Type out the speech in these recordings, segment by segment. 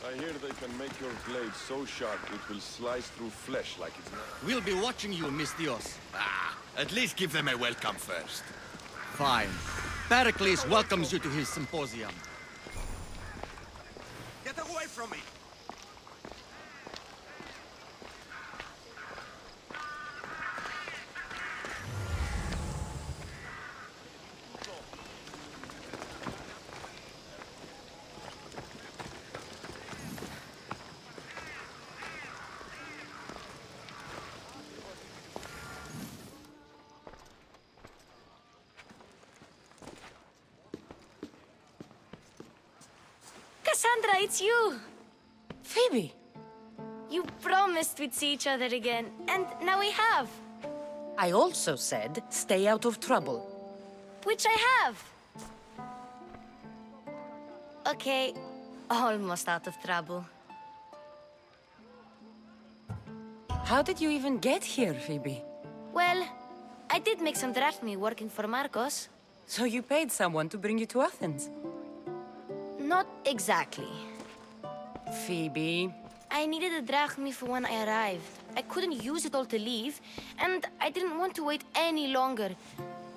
I hear they can make your blade so sharp it will slice through flesh like it's not. We'll be watching you, Miss Dios. At least give them a welcome first. Fine. Perikles welcomes you to his symposium. Get away from me! Kassandra, it's you! Phoebe! You promised we'd see each other again, and now we have. I also said, stay out of trouble. Which I have. Okay, almost out of trouble. How did you even get here, Phoebe? Well, I did make some drachmi working for Marcos. So you paid someone to bring you to Athens? Not exactly. Phoebe... I needed a drachmi for when I arrived. I couldn't use it all to leave, and I didn't want to wait any longer.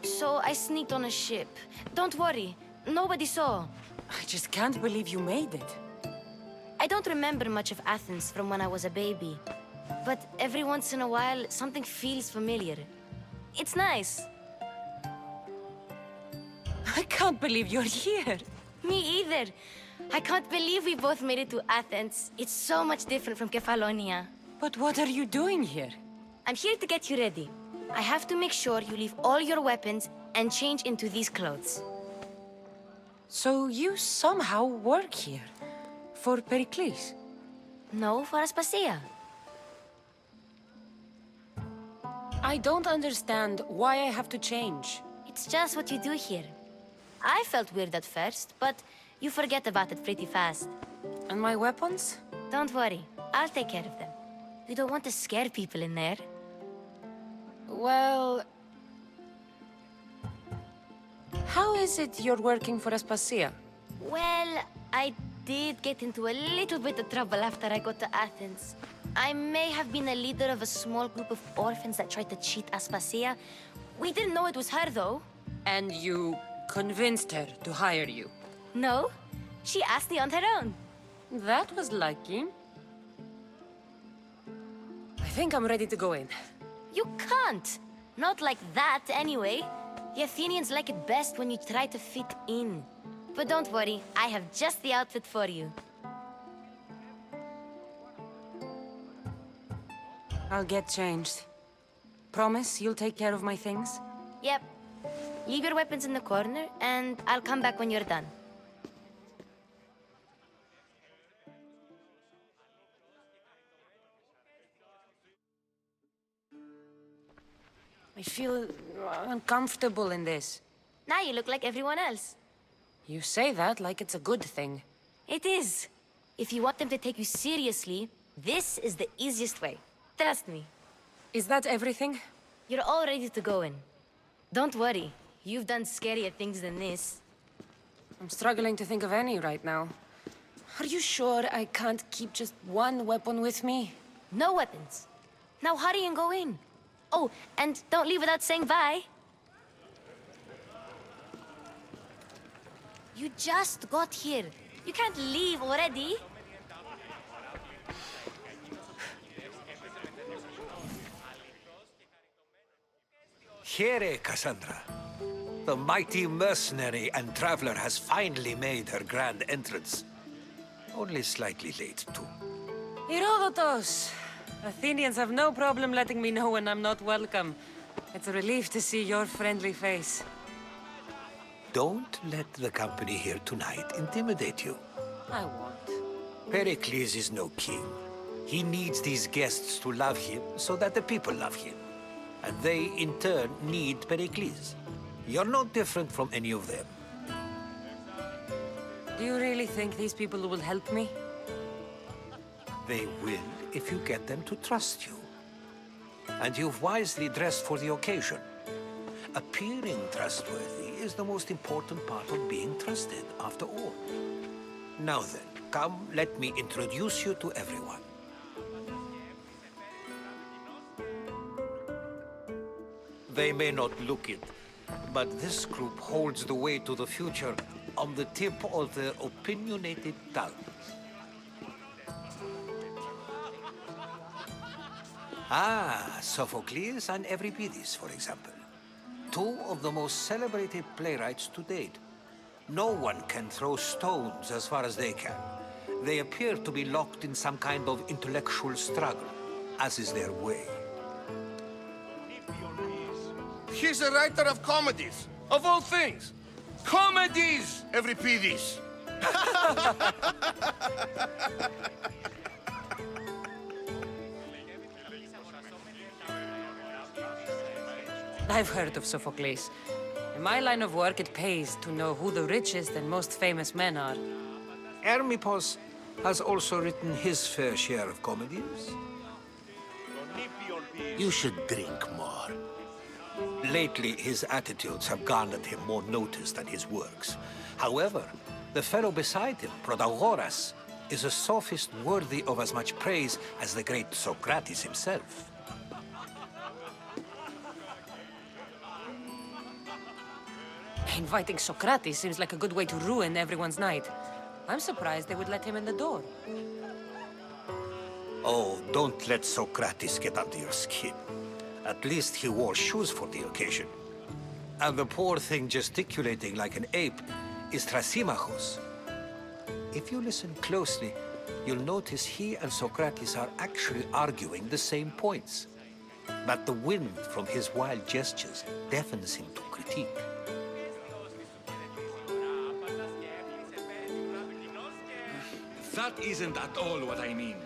So I sneaked on a ship. Don't worry, nobody saw. I just can't believe you made it. I don't remember much of Athens from when I was a baby. But every once in a while, something feels familiar. It's nice. I can't believe you're here. Me either. I can't believe we both made it to Athens. It's so much different from Kefalonia. But what are you doing here? I'm here to get you ready. I have to make sure you leave all your weapons and change into these clothes. So you somehow work here? For Perikles? No, for Aspasia. I don't understand why I have to change. It's just what you do here. I felt weird at first, but you forget about it pretty fast. And my weapons? Don't worry, I'll take care of them. You don't want to scare people in there. Well... How is it you're working for Aspasia? Well, I did get into a little bit of trouble after I got to Athens. I may have been a leader of a small group of orphans that tried to cheat Aspasia. We didn't know it was her, though. And you convinced her to hire you? No, she asked me on her own. That was lucky. I think I'm ready to go in. You can't. Not like that, anyway. The Athenians like it best when you try to fit in. But don't worry, I have just the outfit for you. I'll get changed. Promise you'll take care of my things? Yep. Leave your weapons in the corner, and I'll come back when you're done. I feel uncomfortable in this. Now you look like everyone else. You say that like it's a good thing. It is. If you want them to take you seriously, this is the easiest way. Trust me. Is that everything? You're all ready to go in. Don't worry. You've done scarier things than this. I'm struggling to think of any right now. Are you sure I can't keep just one weapon with me? No weapons. Now hurry and go in. Oh, and don't leave without saying bye. You just got here. You can't leave already. Here, Cassandra. The mighty mercenary and traveler has finally made her grand entrance. Only slightly late, too. Herodotus! Athenians have no problem letting me know when I'm not welcome. It's a relief to see your friendly face. Don't let the company here tonight intimidate you. I won't. Perikles is no king. He needs these guests to love him so that the people love him. And they, in turn, need Perikles. You're not different from any of them. Do you really think these people will help me? They will if you get them to trust you. And you've wisely dressed for the occasion. Appearing trustworthy is the most important part of being trusted, after all. Now then, come, let me introduce you to everyone. They may not look it, but this group holds the way to the future on the tip of their opinionated tongues. Ah, Sophocles and Euripides, for example. Two of the most celebrated playwrights to date. No one can throw stones as far as they can. They appear to be locked in some kind of intellectual struggle, as is their way. He's a writer of comedies, of all things. Comedies, Euripides. I've heard of Sophocles. In my line of work, it pays to know who the richest and most famous men are. Hermipos has also written his fair share of comedies. You should drink more. Lately, his attitudes have garnered him more notice than his works. However, the fellow beside him, Protagoras, is a sophist worthy of as much praise as the great Socrates himself. Inviting Socrates seems like a good way to ruin everyone's night. I'm surprised they would let him in the door. Oh, don't let Socrates get under your skin. At least he wore shoes for the occasion. And the poor thing gesticulating like an ape is Thrasymachos. If you listen closely, you'll notice he and Socrates are actually arguing the same points. But the wind from his wild gestures deafens him to critique. That isn't at all what I mean.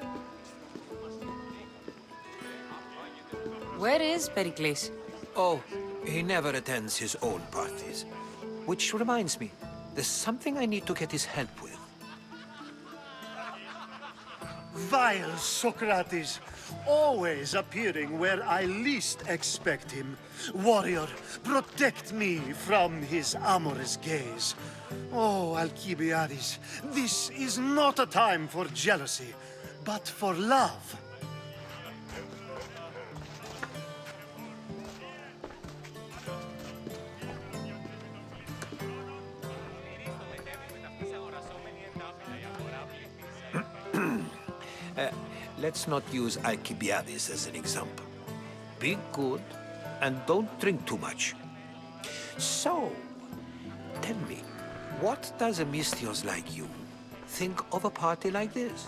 Where is Perikles? Oh, he never attends his own parties. Which reminds me, there's something I need to get his help with. Vile Socrates, always appearing where I least expect him. Warrior, protect me from his amorous gaze. Oh, Alcibiades, this is not a time for jealousy, but for love. Let's not use Alcibiades as an example. Be good, and don't drink too much. So, tell me, what does a Mystios like you think of a party like this?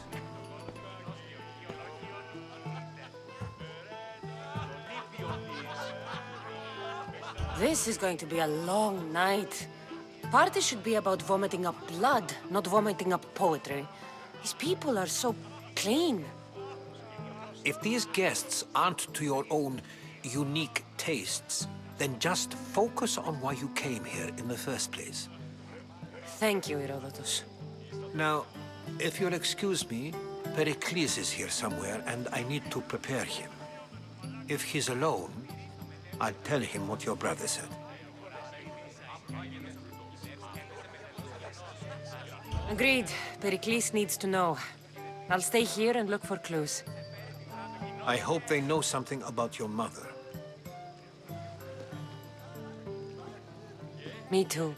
This is going to be a long night. Party should be about vomiting up blood, not vomiting up poetry. These people are so clean. If these guests aren't to your own unique tastes, then just focus on why you came here in the first place. Thank you, Herodotus. Now, if you'll excuse me, Perikles is here somewhere, and I need to prepare him. If he's alone, I'll tell him what your brother said. Agreed. Perikles needs to know. I'll stay here and look for clues. I hope they know something about your mother. Me too.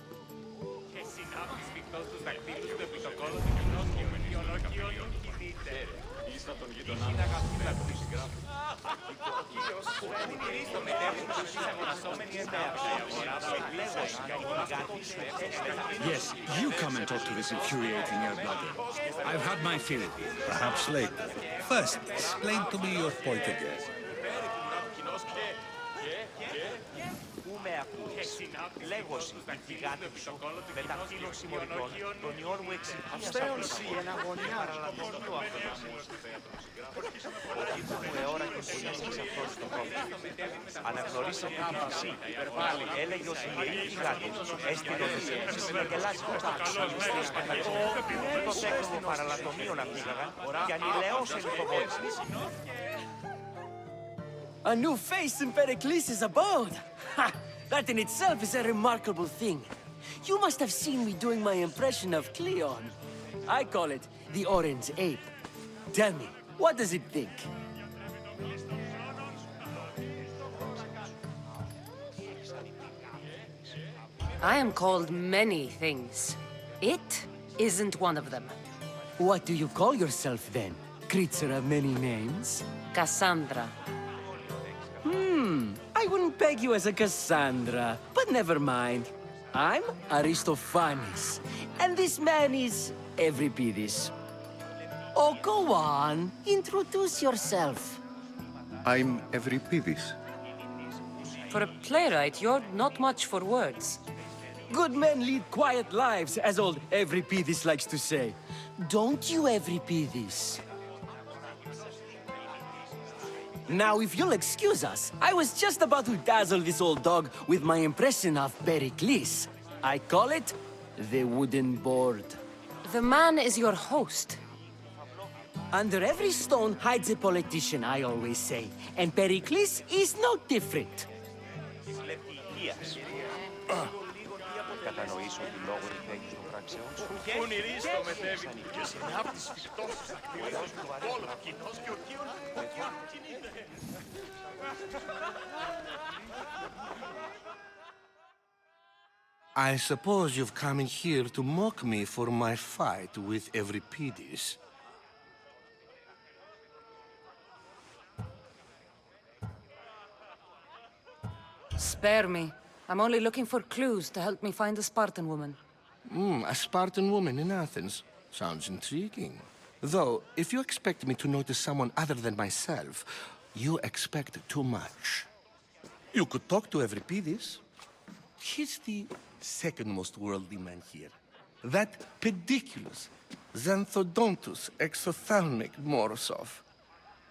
Yes, you come and talk to this infuriating Erblade. I've had my fill. Perhaps later. First, explain to me your point again. Λέγωση, γιγάντησο, μετακύλωση μορικών, τον Ιόρμου εξηγίας Στέωση εν αγωνιά. Ορκίτου μου εώρα και πολίτης αυτός το κόμμα. Αναγνωρίσαμε τη φυσή. Έλεγε ότι οι γιγάντες έστειλε οδησίες για γελάσει προς τα αξιολιστές καταξιών. Το τέκνο παραλατομείων απήγαγαν και ανηλαιώσαν οι φοβόλησες. A new face in Perikles' abode! Ha! That in itself is a remarkable thing. You must have seen me doing my impression of Cleon. I call it the orange ape. Tell me, what does it think? I am called many things. It isn't one of them. What do you call yourself then? Creature of many names? Kassandra. I wouldn't peg you as a Cassandra, but never mind. I'm Aristophanes, and this man is Euripides. Oh, go on. Introduce yourself. I'm Euripides. For a playwright, you're not much for words. Good men lead quiet lives, as old Euripides likes to say. Don't you, Euripides? Now, if you'll excuse us, I was just about to dazzle this old dog with my impression of Perikles. I call it the wooden board. The man is your host. Under every stone hides a politician, I always say. And Perikles is no different. Κατανοήσω τη λόγω ρηφαίγης των πράξεων σου. Πονηρής το μετέβη και συνάπτης φυκτός ακτιώνας του πόλου κοινός και ο κύος κινείται. I suppose you've come in here to mock me for my fight with Euripides. Spare me. I'm only looking for clues to help me find a Spartan woman. A Spartan woman in Athens. Sounds intriguing. Though, if you expect me to notice someone other than myself, you expect too much. You could talk to Euripides. He's the second most worldly man here. That pediculous, xanthodontus exophthalmic Morosov.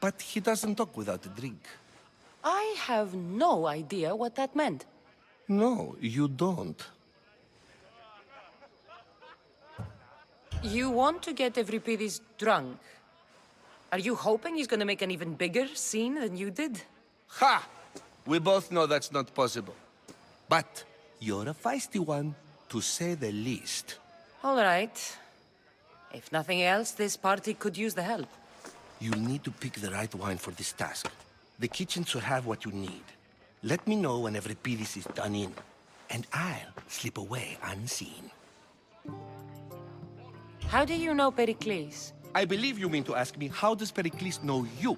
But he doesn't talk without a drink. I have no idea what that meant. No, you don't. You want to get Euripides drunk. Are you hoping he's gonna make an even bigger scene than you did? Ha! We both know that's not possible. But you're a feisty one, to say the least. All right. If nothing else, this party could use the help. You'll need to pick the right wine for this task. The kitchen should have what you need. Let me know when Euripides is done in, and I'll slip away unseen. How do you know Perikles? I believe you mean to ask me, how does Perikles know you?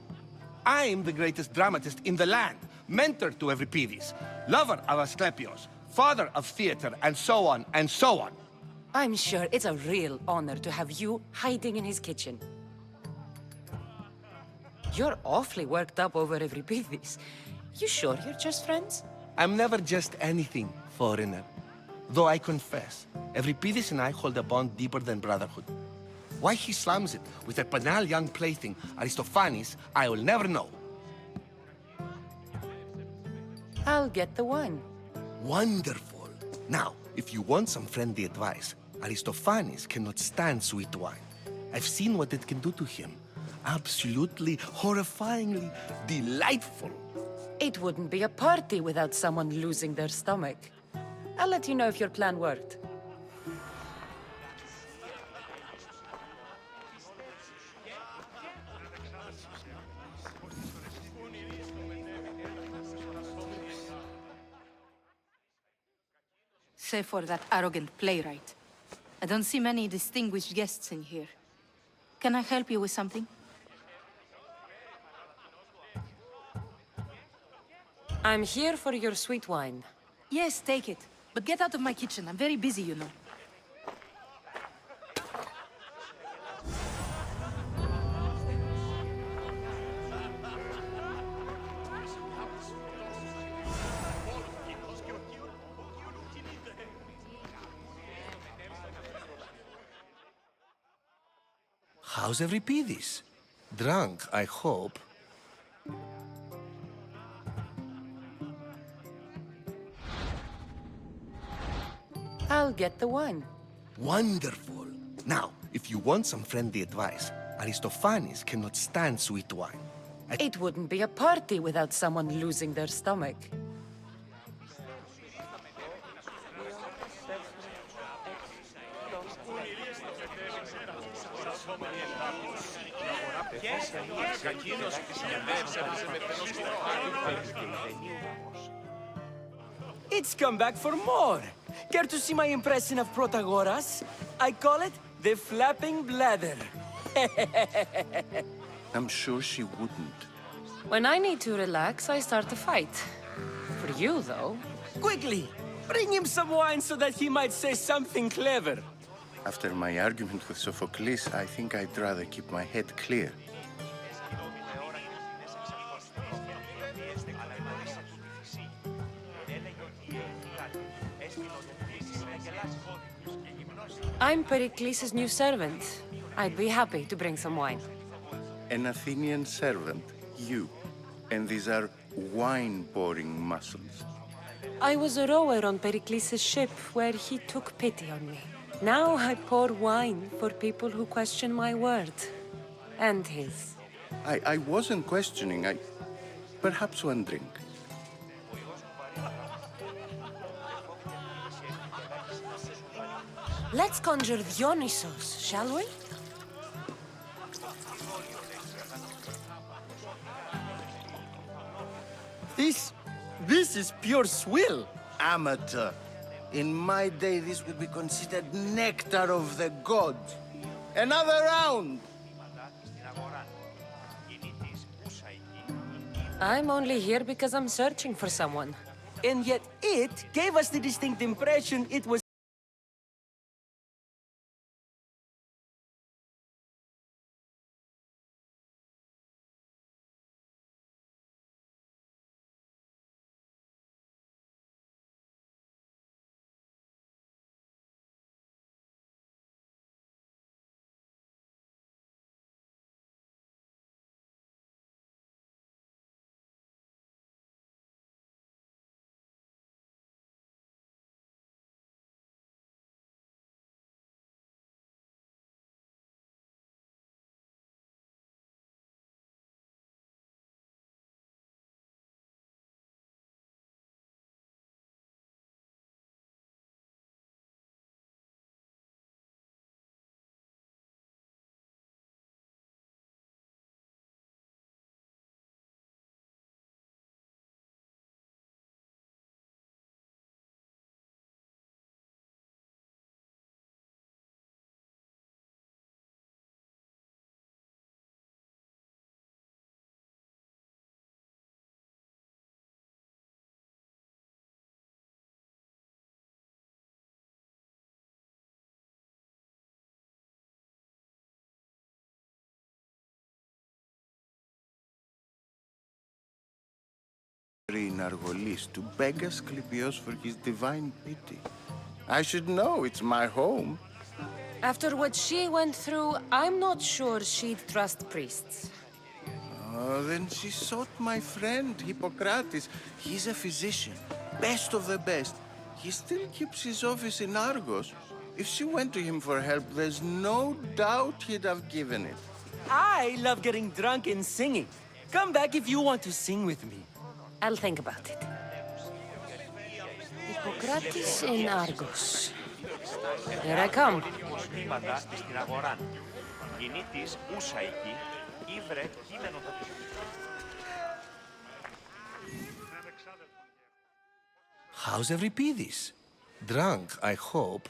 I'm the greatest dramatist in the land, mentor to Euripides, lover of Asclepios, father of theater, and so on, and so on. I'm sure it's a real honor to have you hiding in his kitchen. You're awfully worked up over Euripides. You sure you're just friends? I'm never just anything, foreigner. Though I confess, Euripides and I hold a bond deeper than brotherhood. Why he slams it with a banal young plaything, Aristophanes, I will never know. I'll get the wine. Wonderful. Now, if you want some friendly advice, Aristophanes cannot stand sweet wine. I've seen what it can do to him. Absolutely, horrifyingly delightful. It wouldn't be a party without someone losing their stomach. I'll let you know if your plan worked. Save for that arrogant playwright. I don't see many distinguished guests in here. Can I help you with something? I'm here for your sweet wine. Yes, take it. But get out of my kitchen. I'm very busy, you know. How's Euripides? Drunk, I hope. I'll get the wine. Wonderful. Now, if you want some friendly advice, Aristophanes cannot stand sweet wine. It wouldn't be a party without someone losing their stomach. It's come back for more. Care to see my impression of Protagoras? I call it the flapping bladder. I'm sure she wouldn't. When I need to relax, I start a fight. For you, though. Quickly, bring him some wine so that he might say something clever. After my argument with Sophocles, I think I'd rather keep my head clear. I'm Perikles' new servant. I'd be happy to bring some wine. An Athenian servant, you. And these are wine-pouring muscles. I was a rower on Perikles' ship where he took pity on me. Now I pour wine for people who question my word. And his. I wasn't questioning. Perhaps one drink. Let's conjure Dionysos, shall we? This is pure swill. Amateur. In my day, this would be considered nectar of the gods. Another round! I'm only here because I'm searching for someone. And yet it gave us the distinct impression it was in Argolis to beg Asclepios for his divine pity. I should know, it's my home. After what she went through, I'm not sure she'd trust priests. Oh, then she sought my friend, Hippocrates. He's a physician, best of the best. He still keeps his office in Argos. If she went to him for help, there's no doubt he'd have given it. I love getting drunk and singing. Come back if you want to sing with me. I'll think about it. Hippocrates in Argos. Here I come. How's Euripides? Drunk, I hope.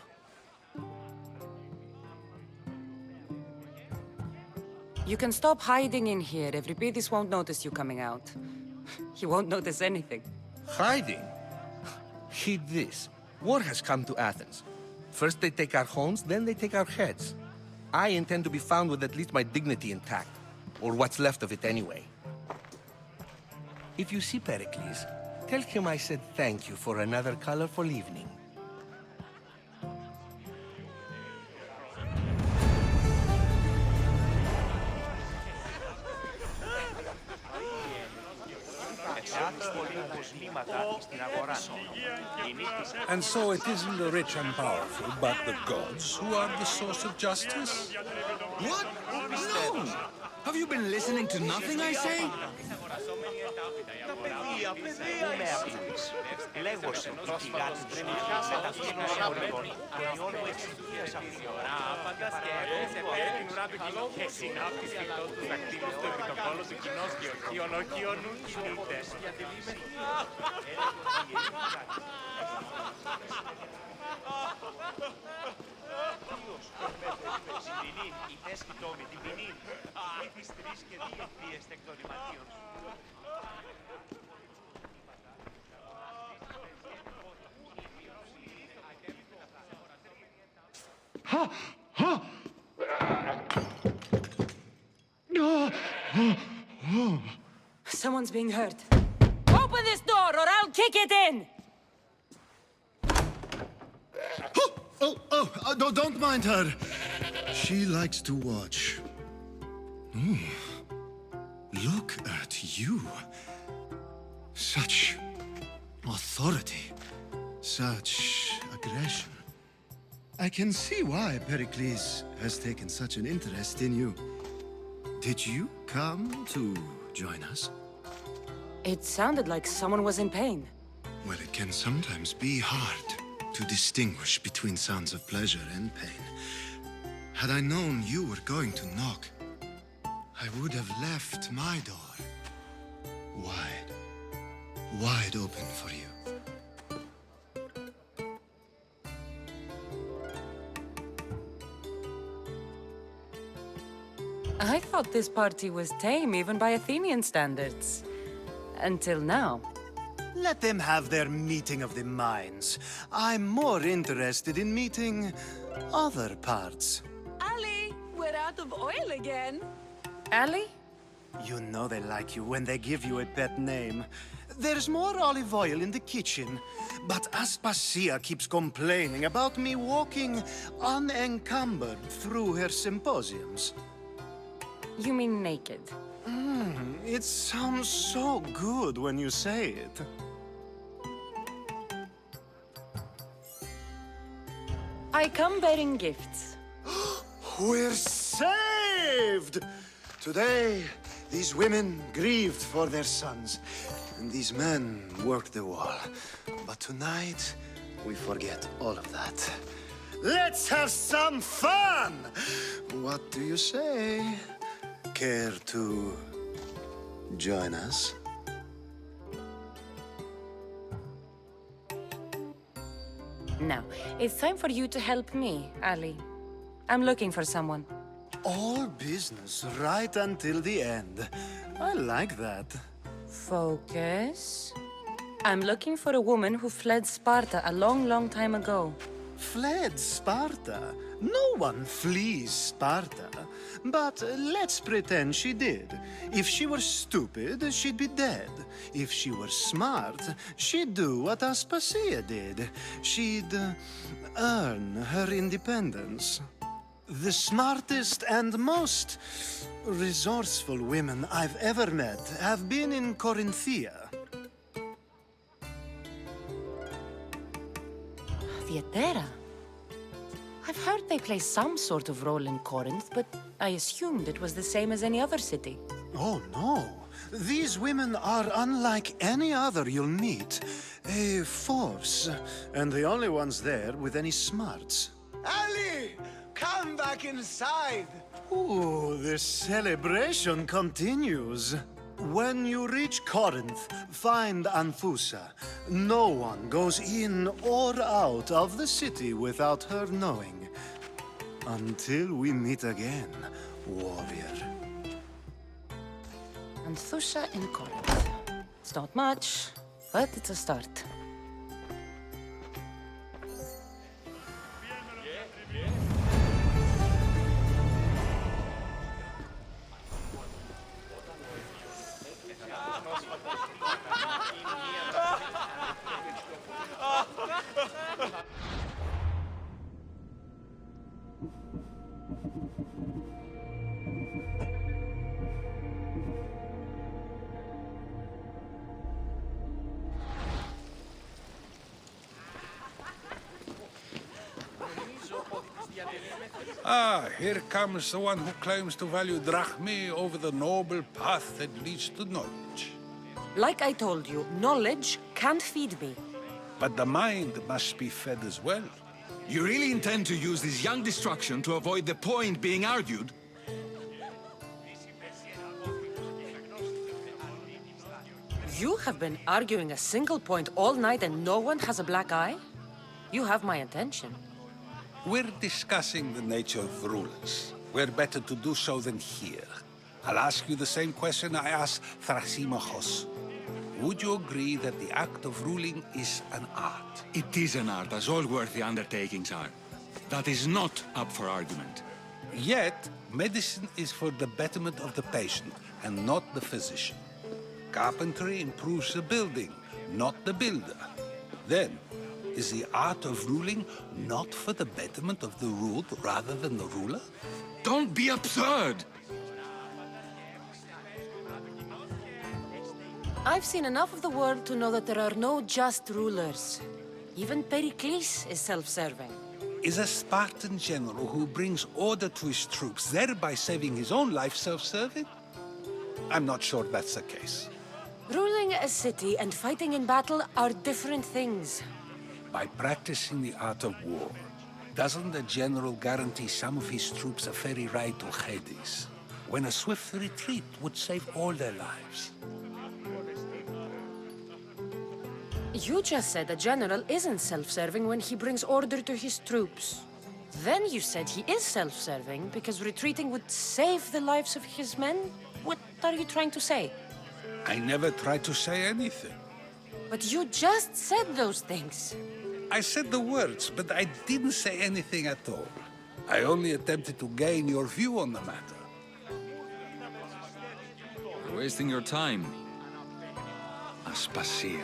You can stop hiding in here. Evripidis won't notice you coming out. He won't notice anything. Hiding? Heed this. War has come to Athens. First they take our homes, then they take our heads. I intend to be found with at least my dignity intact. Or what's left of it anyway. If you see Perikles, tell him I said thank you for another colorful evening. And so it isn't the rich and powerful, but the gods who are the source of justice? What? No! Have you been listening to nothing I say? Someone's being hurt. Open this door or I'll kick it in! Don't mind her. She likes to watch. Look at you. Such authority. Such aggression. I can see why Perikles has taken such an interest in you. Did you come to join us? It sounded like someone was in pain. Well, it can sometimes be hard to distinguish between sounds of pleasure and pain. Had I known you were going to knock, I would have left my door wide open for you. I thought this party was tame even by Athenian standards. Until now. Let them have their meeting of the minds. I'm more interested in meeting other parts. Ali, we're out of oil again. Ali? You know they like you when they give you a pet name. There's more olive oil in the kitchen, but Aspasia keeps complaining about me walking unencumbered through her symposiums. You mean naked? It sounds so good when you say it. I come bearing gifts. We're saved! Today, these women grieved for their sons, and these men worked the wall. But tonight, we forget all of that. Let's have some fun! What do you say? Care to join us? Now, it's time for you to help me, Ali. I'm looking for someone. All business right until the end. I like that. Focus. I'm looking for a woman who fled Sparta a long, long time ago. Fled Sparta? No one flees Sparta. But let's pretend she did. If she were stupid, she'd be dead. If she were smart, she'd do what Aspasia did. She'd earn her independence. The smartest and most resourceful women I've ever met have been in Corinthia. Theatera? I've heard they play some sort of role in Corinth, but I assumed it was the same as any other city. Oh, no. These women are unlike any other you'll meet. A force, and the only ones there with any smarts. Ali! Come back inside! Ooh, the celebration continues. When you reach Corinth, find Anfusa. No one goes in or out of the city without her knowing. Until we meet again, warrior. Anfusa in Corinth. It's not much, but it's a start. Ah, here comes the one who claims to value drachmae over the noble path that leads to knowledge. Like I told you, knowledge can't feed me. But the mind must be fed as well. You really intend to use this young destruction to avoid the point being argued? You have been arguing a single point all night and no one has a black eye? You have my attention. We're discussing the nature of rulers. Where better to do so than here? I'll ask you the same question I asked Thrasymachos. Would you agree that the act of ruling is an art? It is an art, as all worthy undertakings are. That is not up for argument. Yet, medicine is for the betterment of the patient and not the physician. Carpentry improves the building, not the builder. Then, is the art of ruling not for the betterment of the ruled rather than the ruler? Don't be absurd! I've seen enough of the world to know that there are no just rulers. Even Perikles is self-serving. Is a Spartan general who brings order to his troops, thereby saving his own life, self-serving? I'm not sure that's the case. Ruling a city and fighting in battle are different things. By practicing the art of war, doesn't the general guarantee some of his troops a ferry ride to Hades, when a swift retreat would save all their lives? You just said a general isn't self-serving when he brings order to his troops. Then you said he is self-serving because retreating would save the lives of his men? What are you trying to say? I never tried to say anything. But you just said those things. I said the words, but I didn't say anything at all. I only attempted to gain your view on the matter. You're wasting your time. Aspasia.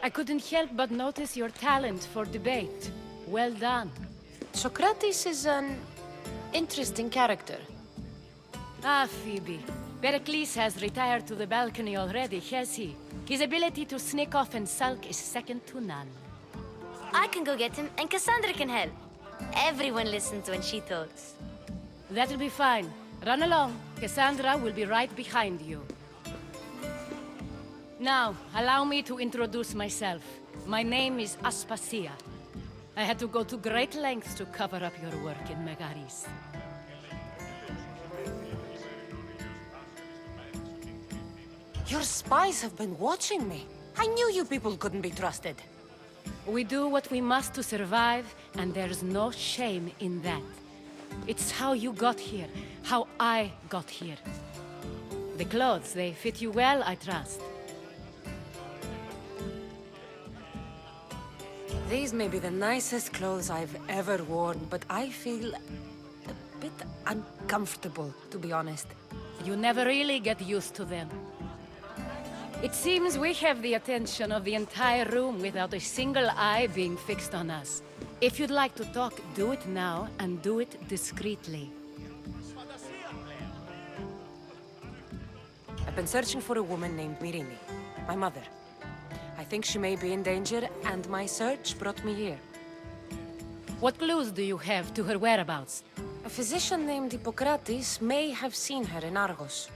I couldn't help but notice your talent for debate. Well done. Socrates is an interesting character. Ah, Phoebe. Pericles has retired to the balcony already, has he? His ability to sneak off and sulk is second to none. I can go get him, and Cassandra can help. Everyone listens when she talks. That'll be fine. Run along. Cassandra will be right behind you. Now, allow me to introduce myself. My name is Aspasia. I had to go to great lengths to cover up your work in Megaris. Your spies have been watching me. I knew you people couldn't be trusted. We do what we must to survive, and there's no shame in that. It's how you got here, how I got here. The clothes, they fit you well, I trust. These may be the nicest clothes I've ever worn, but I feel a bit uncomfortable, to be honest. You never really get used to them. It seems we have the attention of the entire room without a single eye being fixed on us. If you'd like to talk, do it now, and do it discreetly. I've been searching for a woman named Mirini, my mother. I think she may be in danger, and my search brought me here. What clues do you have to her whereabouts? A physician named Hippocrates may have seen her in Argos.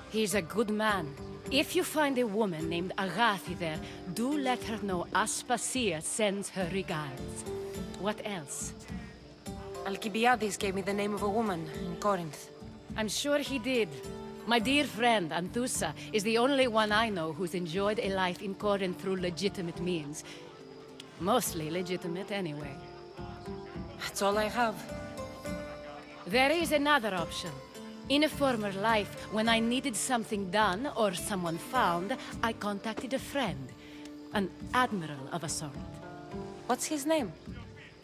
He's a good man. If you find a woman named Agathi there, do let her know Aspasia sends her regards. What else? Alcibiades gave me the name of a woman in Corinth. I'm sure he did. My dear friend, Anthusa, is the only one I know who's enjoyed a life in Corinth through legitimate means. Mostly legitimate, anyway. That's all I have. There is another option. In a former life, when I needed something done or someone found, I contacted a friend. An admiral of a sort. What's his name?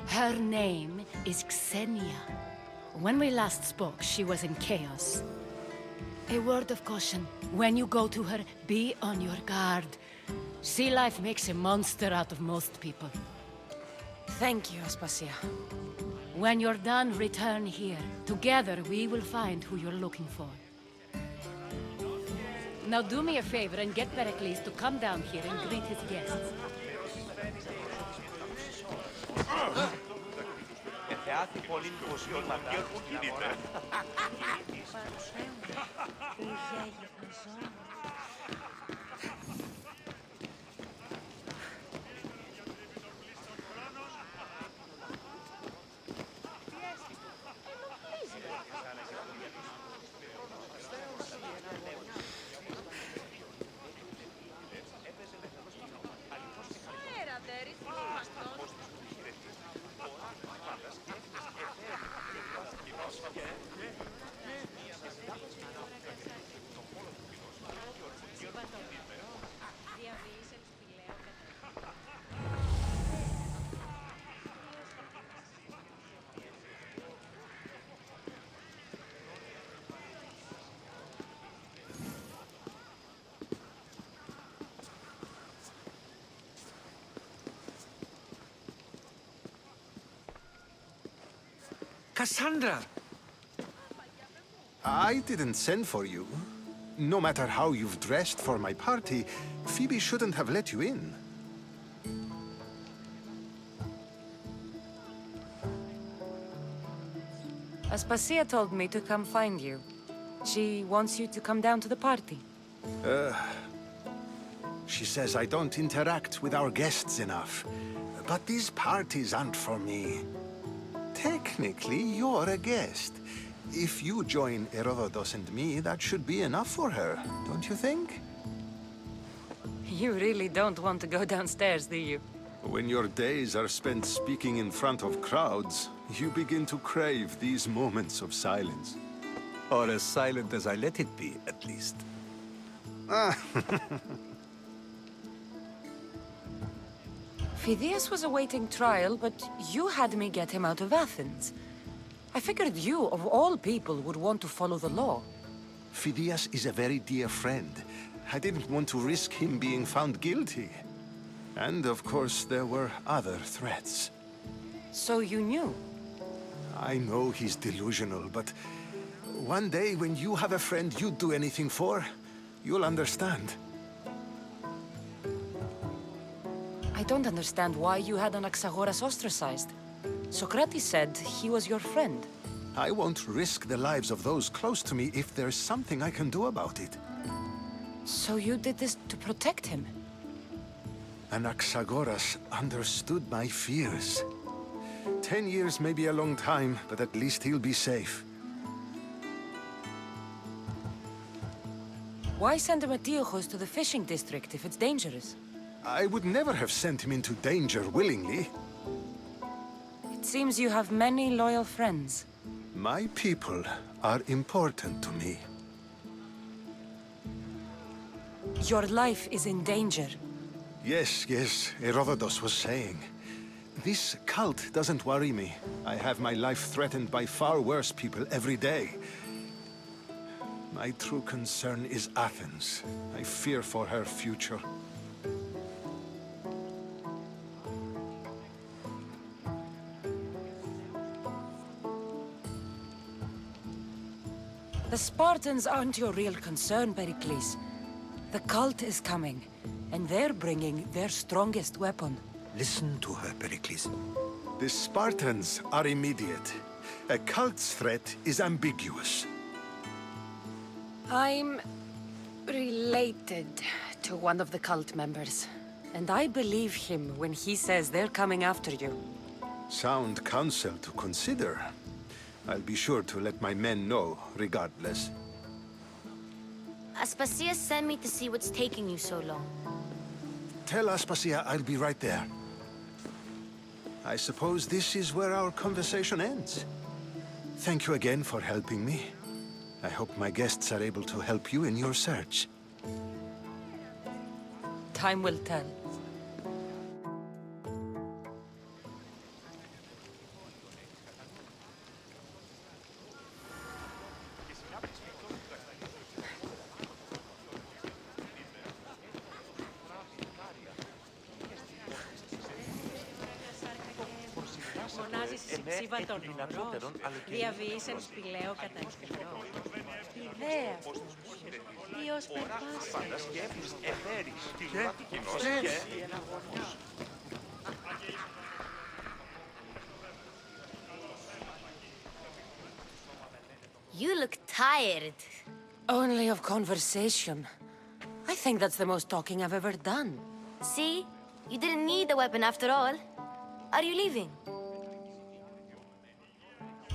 Her name is Xenia. When we last spoke, she was in chaos. A word of caution. When you go to her, be on your guard. Sea life makes a monster out of most people. Thank you, Aspasia. When you're done, return here. Together, we will find who you're looking for. Now do me a favor and get Perikles to come down here and greet his guests. Kassandra! I didn't send for you. No matter how you've dressed for my party, Phoebe shouldn't have let you in. Aspasia told me to come find you. She wants you to come down to the party. She says I don't interact with our guests enough. But these parties aren't for me. Technically, you're a guest. If you join Herodotus and me, that should be enough for her, don't you think? You really don't want to go downstairs, do you? When your days are spent speaking in front of crowds, you begin to crave these moments of silence. Or as silent as I let it be, at least. Phidias was awaiting trial, but you had me get him out of Athens. I figured you, of all people, would want to follow the law. Phidias is a very dear friend. I didn't want to risk him being found guilty. And, of course, there were other threats. So you knew? I know he's delusional, but one day when you have a friend you'd do anything for, you'll understand. I don't understand why you had Anaxagoras ostracized. Socrates said he was your friend. I won't risk the lives of those close to me if there's something I can do about it. So you did this to protect him? Anaxagoras understood my fears. 10 years may be a long time, but at least he'll be safe. Why send Emetiochos to the fishing district if it's dangerous? I would never have sent him into danger willingly. It seems you have many loyal friends. My people are important to me. Your life is in danger. Yes, Herodotus was saying. This cult doesn't worry me. I have my life threatened by far worse people every day. My true concern is Athens. I fear for her future. The Spartans aren't your real concern, Perikles. The cult is coming, and they're bringing their strongest weapon. Listen to her, Perikles. The Spartans are immediate. A cult's threat is ambiguous. I'm related to one of the cult members, and I believe him when he says they're coming after you. Sound counsel to consider. I'll be sure to let my men know, regardless. Aspasia sent me to see what's taking you so long. Tell Aspasia I'll be right there. I suppose this is where our conversation ends. Thank you again for helping me. I hope my guests are able to help you in your search. Time will tell. Φωνάζει συψήβα των ορών, διαβείς εν σπηλαίο κατά καιρό. Ιδέα ποιος περπάσει. Φαντασκεύεις εθέρης, κοινός και εναγωνιός. You look tired. Only of conversation. I think that's the most talking I've ever done. See? You didn't need the weapon after all. Are you leaving?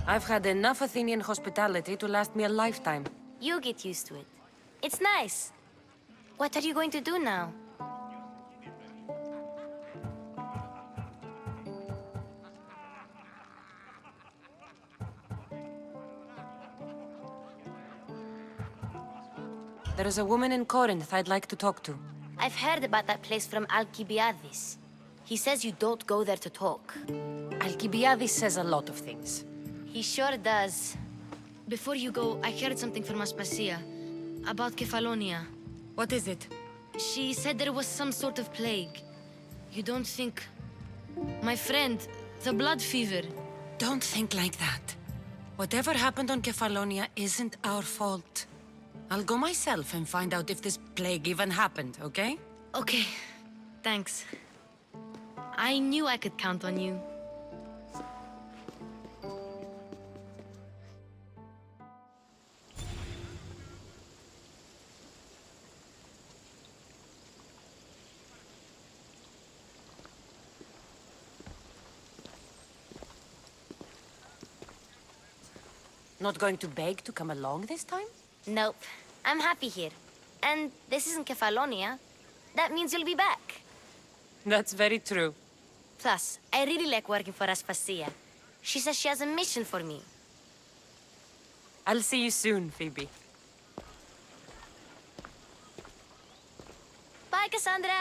I've had enough Athenian hospitality to last me a lifetime. You get used to it. It's nice. What are you going to do now? There is a woman in Corinth I'd like to talk to. I've heard about that place from Alcibiades. He says you don't go there to talk. Alcibiades says a lot of things. He sure does. Before you go, I heard something from Aspasia about Kefalonia. What is it? She said there was some sort of plague. You don't think... My friend, the blood fever. Don't think like that. Whatever happened on Kefalonia isn't our fault. I'll go myself and find out if this plague even happened, okay? Okay. Thanks. I knew I could count on you. Not going to beg to come along this time? Nope. I'm happy here. And this isn't Kefalonia. That means you'll be back. That's very true. Plus, I really like working for Aspasia. She says she has a mission for me. I'll see you soon, Phoebe. Bye, Kassandra!